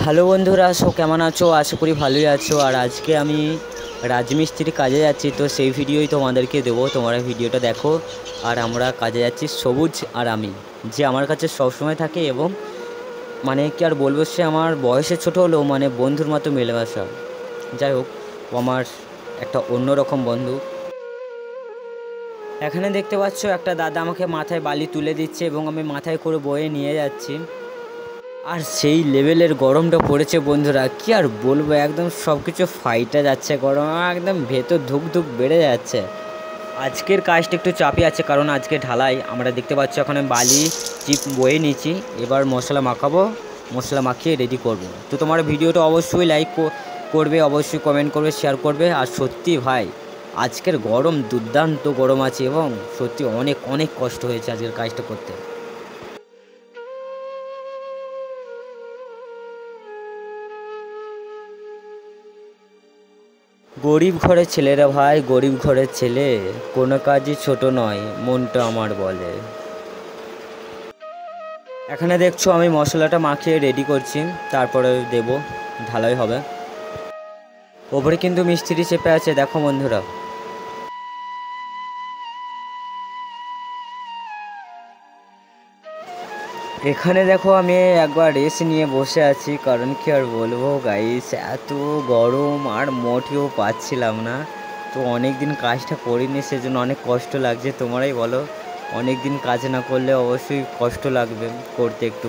Hello বন্ধুরা, সব কেমন আছো? আশা করি ভালোই আছো। আর আজকে আমি রাজমিস্ত্রির কাজে যাচ্ছি, তো সেই ভিডিওই তোমাদেরকে দেবো। তোমরা ভিডিওটা দেখো। আর আমরা কাজে যাচ্ছি সবুজ আর আমি, যে আমার কাছে সবসময় থাকে এবং মানে কি আর বলবো, সে আমার বয়সে ছোটো হলেও মানে বন্ধুর মতো মেলামেশা। যাই হোক, ও আমার একটা অন্যরকম বন্ধু। এখানে দেখতে পাচ্ছ একটা দাদা আমাকে মাথায় বালি তুলে দিচ্ছে এবং আমি মাথায় করে বয়ে নিয়ে যাচ্ছি। আর সেই লেভেলের গরমটা পড়েছে বন্ধুরা, কি আর বলবো, একদম সব কিছু ফাইটে যাচ্ছে গরম, একদম ভেতর ধুক ধুক বেড়ে যাচ্ছে। আজকের কাজটা একটু চাপই আছে, কারণ আজকে ঢালাই। আমরা দেখতে পাচ্ছি ওখানে বালি চিপ বয়ে নিয়েছি, এবার মশলা মাখাবো। মশলা মাখিয়ে রেডি করব। তো তোমার ভিডিওটা অবশ্যই লাইক করবে, অবশ্যই কমেন্ট করবে, শেয়ার করবে। আর সত্যি ভাই, আজকের গরম দুর্দান্ত গরম আছে এবং সত্যি অনেক অনেক কষ্ট হয়েছে আজকের কাজটা করতে। গরিব ঘরের ছেলেরা ভাই, গরিব ঘরের ছেলে, কোনো কাজই ছোট নয়, মনটা আমার বলে। এখানে দেখছো আমি মশলাটা মাখিয়ে রেডি করছি, তারপরে দেব, ঢালাই হবে। ওপরে কিন্তু মিস্ত্রি চেপে আছে, দেখো বন্ধুরা। এখানে দেখো আমি একবার রেস্ট নিয়ে বসে আছি, কারণ কি আর বলবো গাইস, এত গরম আর মোটেও পাচ্ছিলাম না। তো অনেক দিন কাজটা করিনি, সেজন্য অনেক কষ্ট লাগছে। তোমরাই বলো, অনেক দিন কাজ না করলে অবশ্যই কষ্ট লাগবে করতে একটু।